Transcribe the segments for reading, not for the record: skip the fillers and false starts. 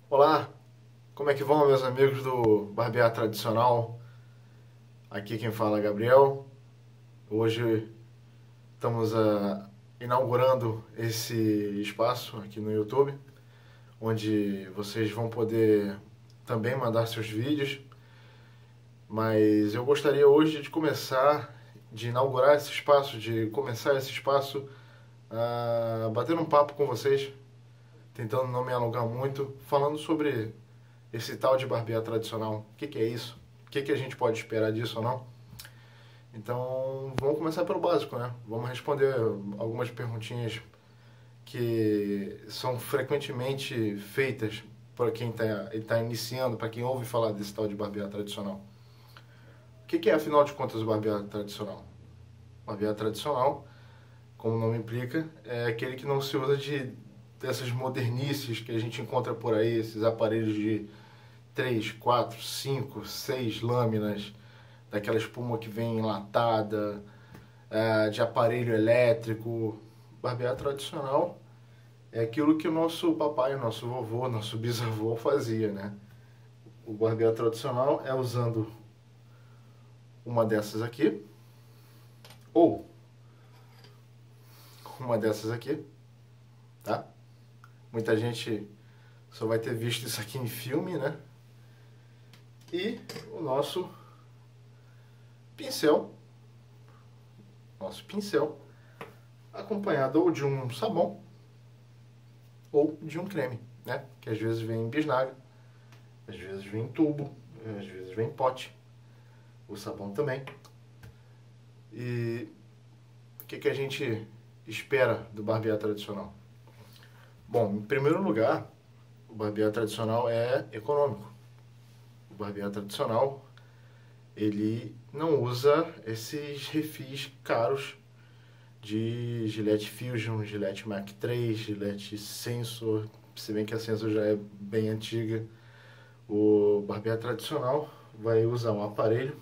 Olá, como é que vão meus amigos do Barbear Tradicional? Aqui quem fala é Gabriel. Hoje estamos inaugurando esse espaço aqui no YouTube, onde vocês vão poder também mandar seus vídeos, mas eu gostaria hoje de inaugurar esse espaço, de começar esse espaço batendo um papo com vocês, tentando não me alongar muito, falando sobre esse tal de barbear tradicional. O que é isso? O que a gente pode esperar disso ou não? Então, vamos começar pelo básico, né? Vamos responder algumas perguntinhas que são frequentemente feitas para quem está iniciando, para quem ouve falar desse tal de barbear tradicional. O que é, afinal de contas, o barbear tradicional? O barbear tradicional, como o nome implica, é aquele que não se usa dessas modernices que a gente encontra por aí, esses aparelhos de 3, 4, 5, 6 lâminas, daquela espuma que vem enlatada, de aparelho elétrico. Barbear tradicional é aquilo que o nosso papai, o nosso vovô, nosso bisavô fazia, né? O barbear tradicional é usando uma dessas aqui, ou uma dessas aqui, tá? Muita gente só vai ter visto isso aqui em filme, né? E o nosso pincel, acompanhado ou de um sabão ou de um creme, né? Que às vezes vem em bisnaga, às vezes vem em tubo, às vezes vem em pote, o sabão também. E o que a gente espera do barbear tradicional? Bom, em primeiro lugar, o barbear tradicional é econômico. O barbear tradicional, ele não usa esses refis caros de Gillette Fusion, Gillette Mach 3, Gillette Sensor, se bem que a Sensor já é bem antiga. O barbear tradicional vai usar um aparelho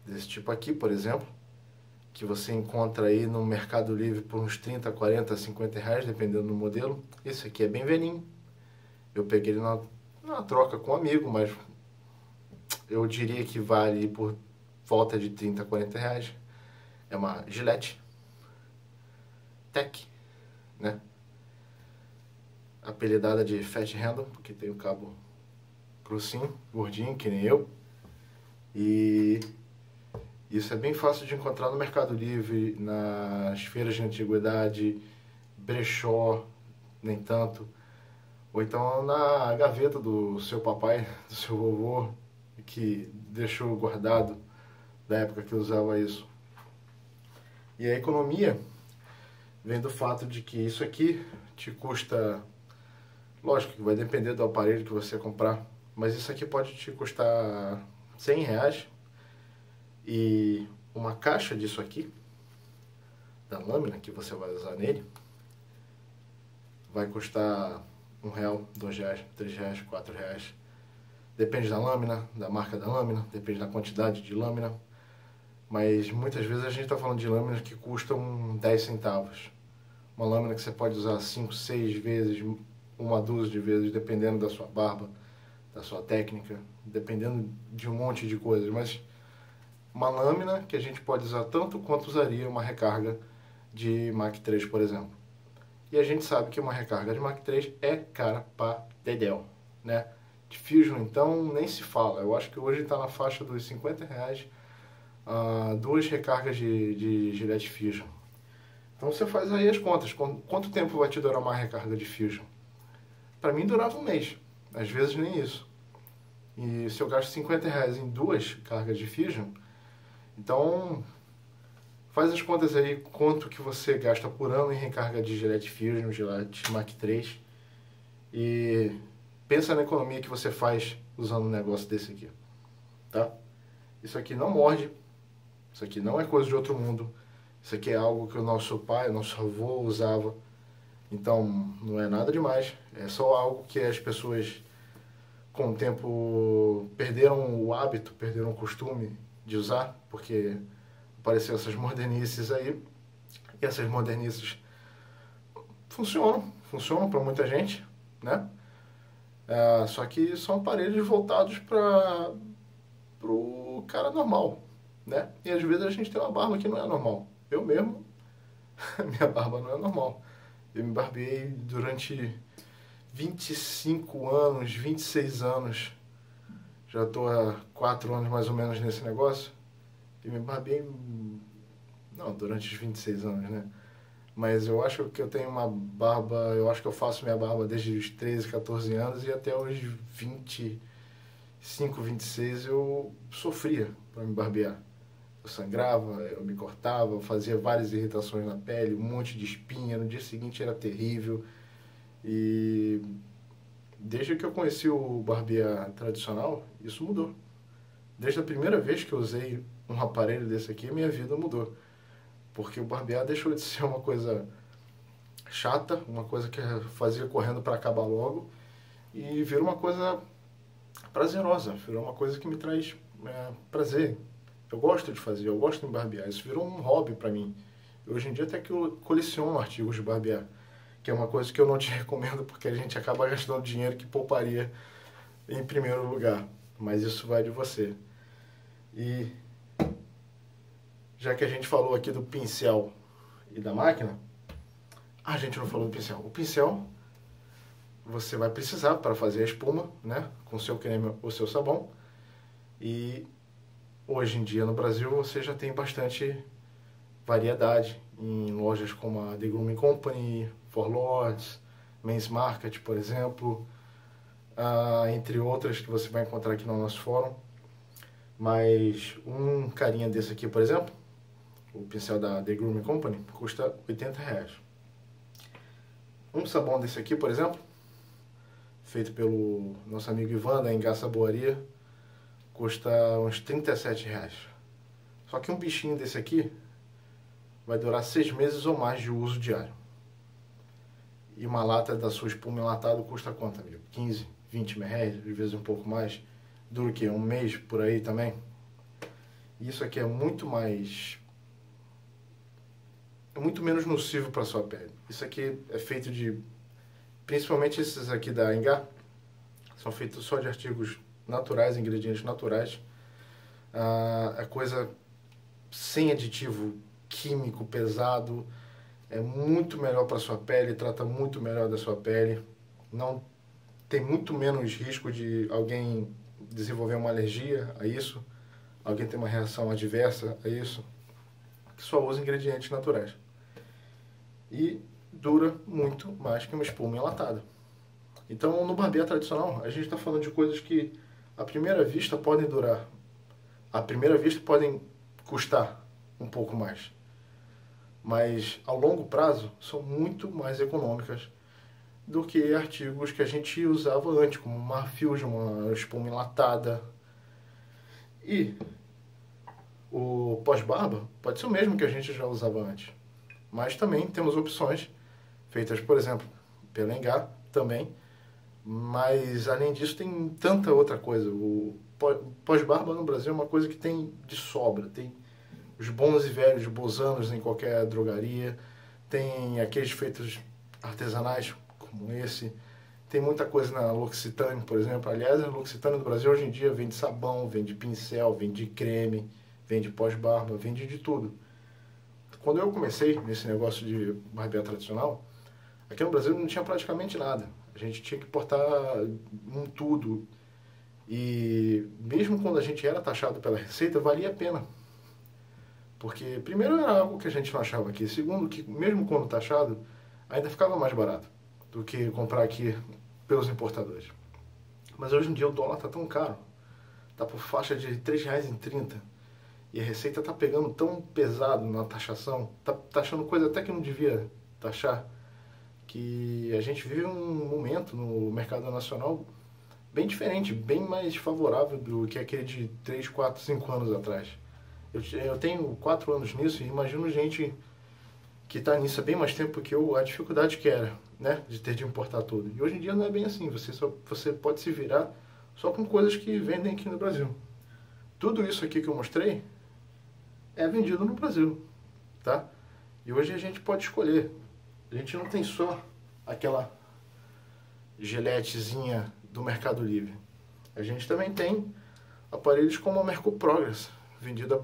desse tipo aqui, por exemplo, que você encontra aí no Mercado Livre por uns 30, 40, 50 reais, dependendo do modelo. Esse aqui é bem velhinho. Eu peguei ele na troca com um amigo, mas eu diria que vale por volta de 30, 40 reais. É uma Gillette Tech, né? Apelidada de Fat Handle, porque tem o cabo grossinho, gordinho, que nem eu. E isso é bem fácil de encontrar no Mercado Livre, nas feiras de antiguidade, brechó, nem tanto. Ou então na gaveta do seu papai, do seu vovô, que deixou guardado da época que usava isso. E a economia vem do fato de que isso aqui te custa, lógico que vai depender do aparelho que você comprar, mas isso aqui pode te custar 100 reais. E uma caixa disso aqui, da lâmina que você vai usar nele, vai custar R$1, R$2, R$3, R$4. Depende da lâmina, da marca da lâmina, depende da quantidade de lâmina. Mas muitas vezes a gente está falando de lâminas que custam 10 centavos. Uma lâmina que você pode usar 5, 6 vezes, uma dúzia de vezes, dependendo da sua barba, da sua técnica, dependendo de um monte de coisas. Mas uma lâmina que a gente pode usar tanto quanto usaria uma recarga de Mach 3, por exemplo. E a gente sabe que uma recarga de Mach 3 é cara pra dedéu, né? De Fusion, então, nem se fala. Eu acho que hoje está na faixa dos 50 reais duas recargas de Gillette Fusion. Então você faz aí as contas. Quanto tempo vai te durar uma recarga de Fusion? Para mim durava um mês. Às vezes nem isso. E se eu gasto 50 reais em duas cargas de Fusion, então faz as contas aí quanto que você gasta por ano em recarga de Gillette Fusion, Gillette Mach 3, e pensa na economia que você faz usando um negócio desse aqui, tá? Isso aqui não morde, isso aqui não é coisa de outro mundo, isso aqui é algo que o nosso pai, o nosso avô usava, então não é nada demais, é só algo que as pessoas com o tempo perderam o hábito, perderam o costume de usar, porque apareceram essas modernices aí, e essas modernices funcionam para muita gente, né? Só que são aparelhos voltados para o cara normal, né? E às vezes a gente tem uma barba que não é normal. Eu mesmo, minha barba não é normal. Eu me barbeei durante 25 anos, 26 anos. Já estou há 4 anos mais ou menos nesse negócio. E me barbeei, não, durante os 26 anos, né? Mas eu acho que eu tenho uma barba, eu acho que eu faço minha barba desde os 13, 14 anos e até os 25, 26 eu sofria para me barbear. Eu sangrava, eu me cortava, eu fazia várias irritações na pele, um monte de espinha, no dia seguinte era terrível. E desde que eu conheci o barbear tradicional, isso mudou. Desde a primeira vez que eu usei um aparelho desse aqui, minha vida mudou. Porque o barbear deixou de ser uma coisa chata, uma coisa que fazia correndo para acabar logo, e virou uma coisa prazerosa, virou uma coisa que me traz prazer. Eu gosto de fazer, eu gosto de me barbear. Isso virou um hobby para mim. Hoje em dia até que eu coleciono artigos de barbear, que é uma coisa que eu não te recomendo porque a gente acaba gastando dinheiro que pouparia em primeiro lugar. Mas isso vai de você. E já que a gente falou aqui do pincel e da máquina, a gente não falou do pincel. O pincel você vai precisar para fazer a espuma, né? Com seu creme ou seu sabão. E hoje em dia no Brasil você já tem bastante variedade em lojas como a The Grooming Company, For Lords, Men's Market, por exemplo, entre outras que você vai encontrar aqui no nosso fórum. Mas um carinha desse aqui, por exemplo, o pincel da The Grooming Company, custa R$80. Um sabão desse aqui, por exemplo, feito pelo nosso amigo Ivan da Engar Saboaria, custa uns R$37. Só que um bichinho desse aqui vai durar 6 meses ou mais de uso diário. E uma lata da sua espuma enlatada custa quanto, amigo? 15, 20 ml, às vezes um pouco mais. Dura o quê? Um mês por aí também? Isso aqui é muito menos nocivo para a sua pele. Isso aqui é feito de, principalmente esses aqui da Engar, são feitos só de artigos naturais, ingredientes naturais. É coisa sem aditivo químico pesado, é muito melhor para a sua pele, trata muito melhor da sua pele, não tem muito menos risco de alguém desenvolver uma alergia a isso, alguém ter uma reação adversa a isso, que só usa ingredientes naturais. E dura muito mais que uma espuma enlatada. Então, no barbear tradicional, a gente está falando de coisas que, à primeira vista, podem durar. À primeira vista, podem custar um pouco mais. Mas, ao longo prazo, são muito mais econômicas do que artigos que a gente usava antes, como uma Fusion, uma espuma enlatada. E o pós-barba pode ser o mesmo que a gente já usava antes. Mas também temos opções feitas, por exemplo, pela Engar também. Mas, além disso, tem tanta outra coisa. O pós-barba no Brasil é uma coisa que tem de sobra. Tem os bons e velhos bozanos em qualquer drogaria. Tem aqueles feitos artesanais, como esse. Tem muita coisa na L'Occitane, por exemplo. Aliás, a L'Occitane no Brasil hoje em dia vende sabão, vende pincel, vende creme, vende pós-barba, vende de tudo. Quando eu comecei nesse negócio de barbear tradicional, aqui no Brasil não tinha praticamente nada. A gente tinha que importar tudo. E mesmo quando a gente era taxado pela Receita, valia a pena. Porque, primeiro, era algo que a gente não achava aqui. Segundo, que mesmo quando taxado, ainda ficava mais barato do que comprar aqui pelos importadores. Mas hoje em dia o dólar está tão caro. Está por faixa de R$3,30. E a Receita está pegando tão pesado na taxação, está taxando coisa até que não devia taxar, que a gente vive um momento no mercado nacional bem diferente, bem mais favorável do que aquele de 3, 4, 5 anos atrás. Eu tenho 4 anos nisso e imagino gente que está nisso há bem mais tempo que eu, a dificuldade que era, né, de ter de importar tudo. E hoje em dia não é bem assim, você pode se virar só com coisas que vendem aqui no Brasil. Tudo isso aqui que eu mostrei é vendido no Brasil, tá? E hoje a gente pode escolher. A gente não tem só aquela giletezinha do Mercado Livre. A gente também tem aparelhos como a Mercur Progress, vendida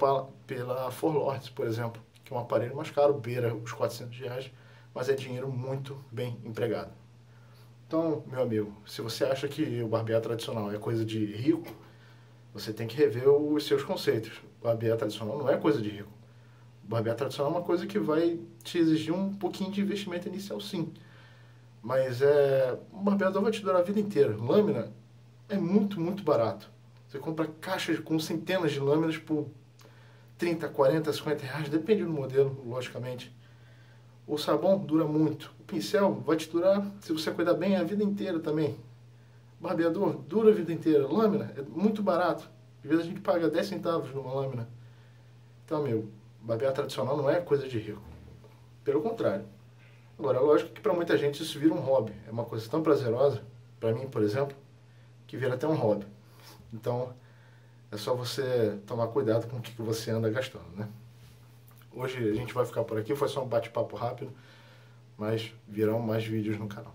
pela Forlords, por exemplo, que é um aparelho mais caro, beira os R$400, mas é dinheiro muito bem empregado. Então, meu amigo, se você acha que o barbear tradicional é coisa de rico, você tem que rever os seus conceitos. O barbear tradicional não é coisa de rico. O barbear tradicional é uma coisa que vai te exigir um pouquinho de investimento inicial, sim. Mas o barbeador vai te durar a vida inteira. Lâmina é muito, muito barato. Você compra caixas com centenas de lâminas por 30, 40, 50 reais, depende do modelo, logicamente. O sabão dura muito. O pincel vai te durar, se você cuidar bem, a vida inteira também. Barbeador dura a vida inteira. Lâmina é muito barato. Às vezes a gente paga 10 centavos numa lâmina. Então, barbear tradicional não é coisa de rico. Pelo contrário. Agora, lógico que para muita gente isso vira um hobby. É uma coisa tão prazerosa, para mim, por exemplo, que vira até um hobby. Então, é só você tomar cuidado com o que você anda gastando, né? Hoje a gente vai ficar por aqui, foi só um bate-papo rápido, mas virão mais vídeos no canal.